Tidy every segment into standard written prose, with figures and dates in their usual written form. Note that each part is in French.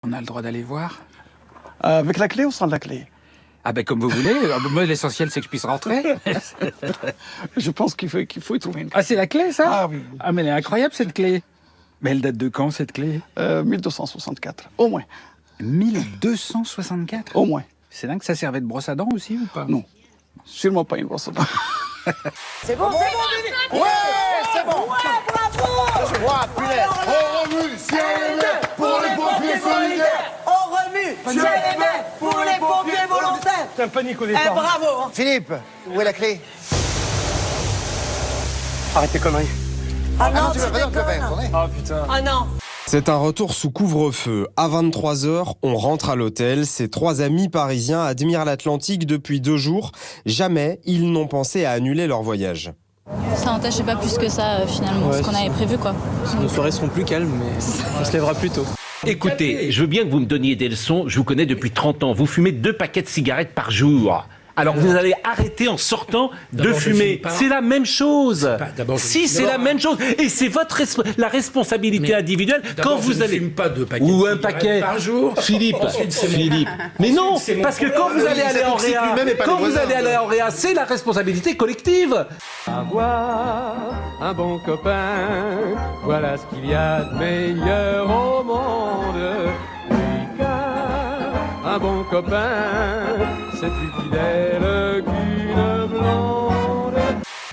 On a le droit d'aller voir? Avec la clé ou sans la clé? Ah ben comme vous voulez, moi l'essentiel c'est que je puisse rentrer. Je pense qu'il faut y trouver une clé. Ah c'est la clé ça? Ah oui. Ah mais elle est incroyable cette clé. Mais elle date de quand cette clé? 1264, au moins. 1264? Au moins. C'est dingue, ça servait de brosse à dents aussi ou pas? Non, sûrement pas une brosse à dents. C'est bon, Philippe. Ouais, c'est bon. Ouais, bravo. Ouais, punaise. On remue, si on aimait, pour les pompiers solidaires. On remue, si on aimait, pour les pompiers volontaires. C'est un panique au Eh, bravo. Hein. Philippe, où est la clé? Arrête tes conneries. Ah non, tu vas pas dire que tu vas faire, attendez. Oh putain. Ah non. C'est un retour sous couvre-feu. À 23h, on rentre à l'hôtel. Ces 3 amis parisiens admirent l'Atlantique depuis 2 jours. Jamais ils n'ont pensé à annuler leur voyage. Ça n'entachait pas plus que ça finalement, ce qu'on avait prévu quoi. Nos soirées seront plus calmes, mais on se lèvera plus tôt. Écoutez, je veux bien que vous me donniez des leçons. Je vous connais depuis 30 ans. Vous fumez 2 paquets de cigarettes par jour. Alors vous allez arrêter en sortant de fumer. C'est la même chose. Si, c'est la même chose. Et c'est votre la responsabilité individuelle quand vous allez. Pas 2 paquets ou un paquet par jour. Philippe. Mais non, parce que quand vous allez aller en réa, c'est la responsabilité collective. Avoir un bon copain, voilà ce qu'il y a de meilleur au monde. Un bon copain, c'est plus fidèle qu'une blonde.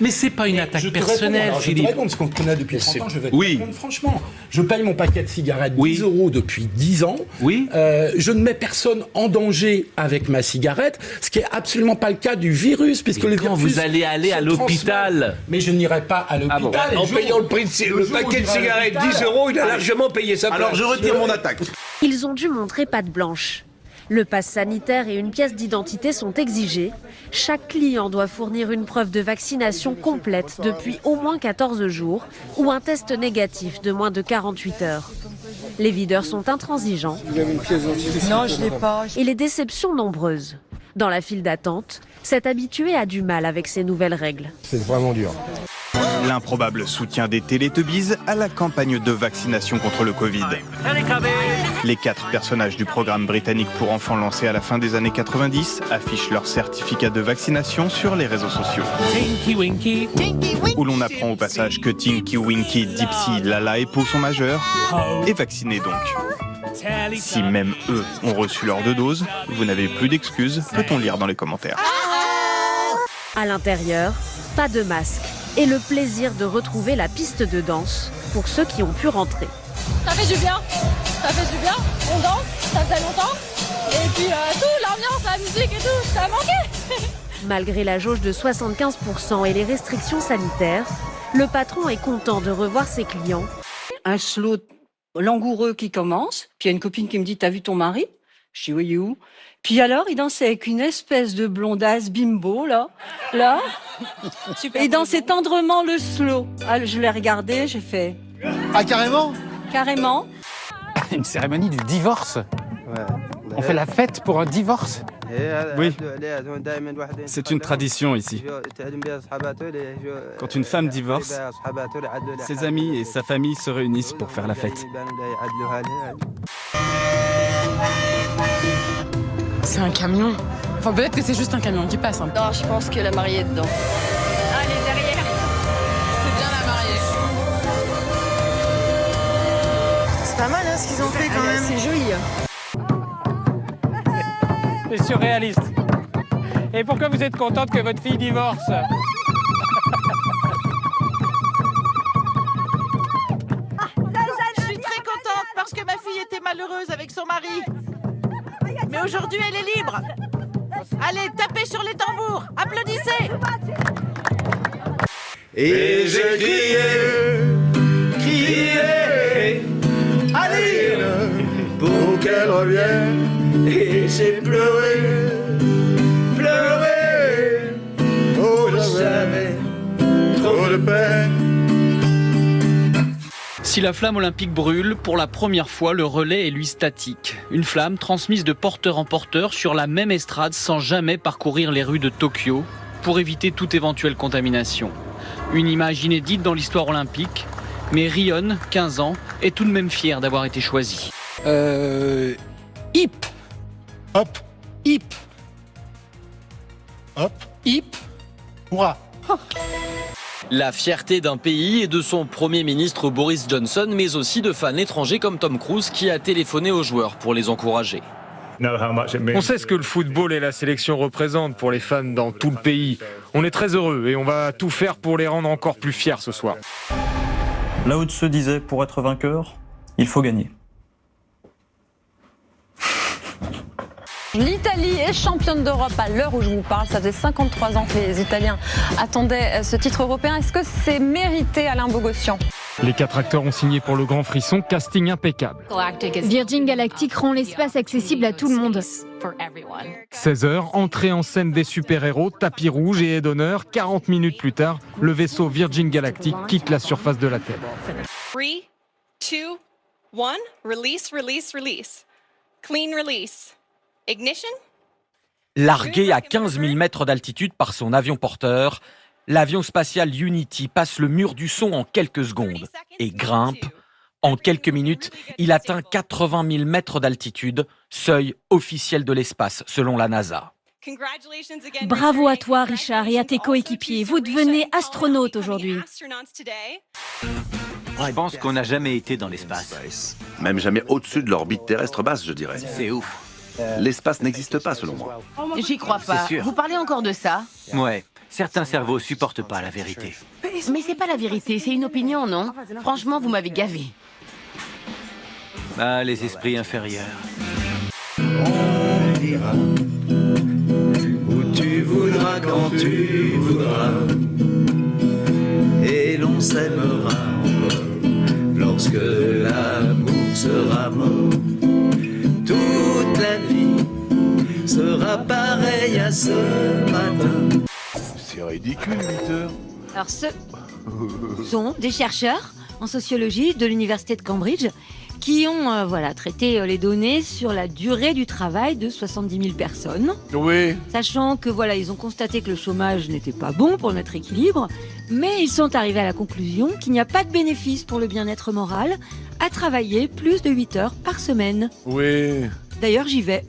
Mais c'est pas une attaque personnelle, Philippe. Je te réponds, parce qu'on te connaît depuis 30 ans, je vais te Oui. répondre franchement. Je paye mon paquet de cigarettes 10 Oui. € depuis 10 ans. Oui. Je ne mets personne en danger avec ma cigarette, ce qui est absolument pas le cas du virus, puisque Mais le quand virus vous allez aller à se l'hôpital. transmet. Mais je n'irai pas à l'hôpital. bon. Et En payant le prix de le paquet de cigarettes 10 €, il a largement payé sa place. Alors je retire mon attaque. Ils ont dû montrer patte blanche. Le pass sanitaire et une pièce d'identité sont exigés. Chaque client doit fournir une preuve de vaccination complète depuis au moins 14 jours ou un test négatif de moins de 48 heures. Les videurs sont intransigeants. Non, je l'ai pas. Et les déceptions nombreuses. Dans la file d'attente, cet habitué a du mal avec ces nouvelles règles. C'est vraiment dur. L'improbable soutien des Télétubbies à la campagne de vaccination contre le Covid. Les 4 personnages du programme britannique pour enfants lancé à la fin des années 90 affichent leur certificat de vaccination sur les réseaux sociaux. Tinky Winky. Où l'on apprend au passage que Tinky Winky, Dipsy, Lala et Po sont majeurs et vaccinés donc. Si même eux ont reçu leurs 2 doses, vous n'avez plus d'excuses, peut-on lire dans les commentaires. À l'intérieur, pas de masque et le plaisir de retrouver la piste de danse pour ceux qui ont pu rentrer. Ça fait du bien, on danse, ça faisait longtemps. Et puis tout, l'ambiance, la musique et tout, ça manquait. Malgré la jauge de 75% et les restrictions sanitaires, le patron est content de revoir ses clients. Un slow langoureux qui commence. Puis il y a une copine qui me dit, t'as vu ton mari? Je dis, oui, où? Puis alors, il dansait avec une espèce de blondasse bimbo, là. Super. Il dansait tendrement le slow. Ah, je l'ai regardé, j'ai fait... Ah, carrément? Carrément. Une cérémonie du divorce. On fait la fête pour un divorce. Oui, c'est une tradition ici. Quand une femme divorce, ses amis et sa famille se réunissent pour faire la fête. C'est un camion. Enfin peut-être que c'est juste un camion qui passe. Hein. Non, je pense que la mariée est dedans. Elle est derrière. C'est bien la mariée. C'est pas mal hein, ce qu'ils ont fait quand même. C'est joli. C'est surréaliste. Et pourquoi vous êtes contente que votre fille divorce? Je suis très contente parce que ma fille était malheureuse avec son mari. Mais aujourd'hui, elle est libre. Allez, tapez sur les tambours. Applaudissez. Et j'ai crié, Aline, pour qu'elle revienne. Et j'ai pleuré, oh j'avais trop de peine. Si la flamme olympique brûle, pour la première fois, le relais est lui statique. Une flamme transmise de porteur en porteur sur la même estrade sans jamais parcourir les rues de Tokyo pour éviter toute éventuelle contamination. Une image inédite dans l'histoire olympique. Mais Rion, 15 ans, est tout de même fier d'avoir été choisi. Hip. Hop. Hip. Hop. Hip. Hurrah. La fierté d'un pays et de son Premier ministre Boris Johnson, mais aussi de fans étrangers comme Tom Cruise qui a téléphoné aux joueurs pour les encourager. On sait ce que le football et la sélection représentent pour les fans dans tout le pays. On est très heureux et on va tout faire pour les rendre encore plus fiers ce soir. Là où se disait, pour être vainqueur, il faut gagner. L'Italie est championne d'Europe à l'heure où je vous parle. Ça faisait 53 ans que les Italiens attendaient ce titre européen. Est-ce que c'est mérité, Alain Bogossian? Les 4 acteurs ont signé pour le grand frisson, casting impeccable. Virgin Galactic rend l'espace accessible à tout le monde. 16h, entrée en scène des super-héros, tapis rouge et aide d'honneur. 40 minutes plus tard, le vaisseau Virgin Galactic quitte la surface de la Terre. 3, 2, 1, release, release, release. Clean release. Ignition? Largué à 15 000 mètres d'altitude par son avion porteur, l'avion spatial Unity passe le mur du son en quelques secondes et grimpe. En quelques minutes, il atteint 80 000 mètres d'altitude, seuil officiel de l'espace selon la NASA. Bravo à toi, Richard, et à tes coéquipiers. Vous devenez astronaute aujourd'hui. Je pense qu'on n'a jamais été dans l'espace. Même jamais au-dessus de l'orbite terrestre basse, je dirais. C'est ouf. L'espace n'existe pas, selon moi. J'y crois pas. Sûr. Vous parlez encore de ça? Ouais, certains cerveaux supportent pas la vérité. Mais c'est pas la vérité, c'est une opinion, non? Franchement, vous m'avez gavé. Ah, les esprits inférieurs. On ira où tu voudras quand tu voudras, et l'on s'aimera encore lorsque l'amour sera mort. Toute la vie sera pareille à ce matin. C'est ridicule, 8 heures. Alors ce sont des chercheurs en sociologie de l'université de Cambridge qui ont traité les données sur la durée du travail de 70 000 personnes. Oui. Sachant que ils ont constaté que le chômage n'était pas bon pour notre équilibre, mais ils sont arrivés à la conclusion qu'il n'y a pas de bénéfice pour le bien-être moral à travailler plus de 8 heures par semaine. Oui. D'ailleurs, j'y vais.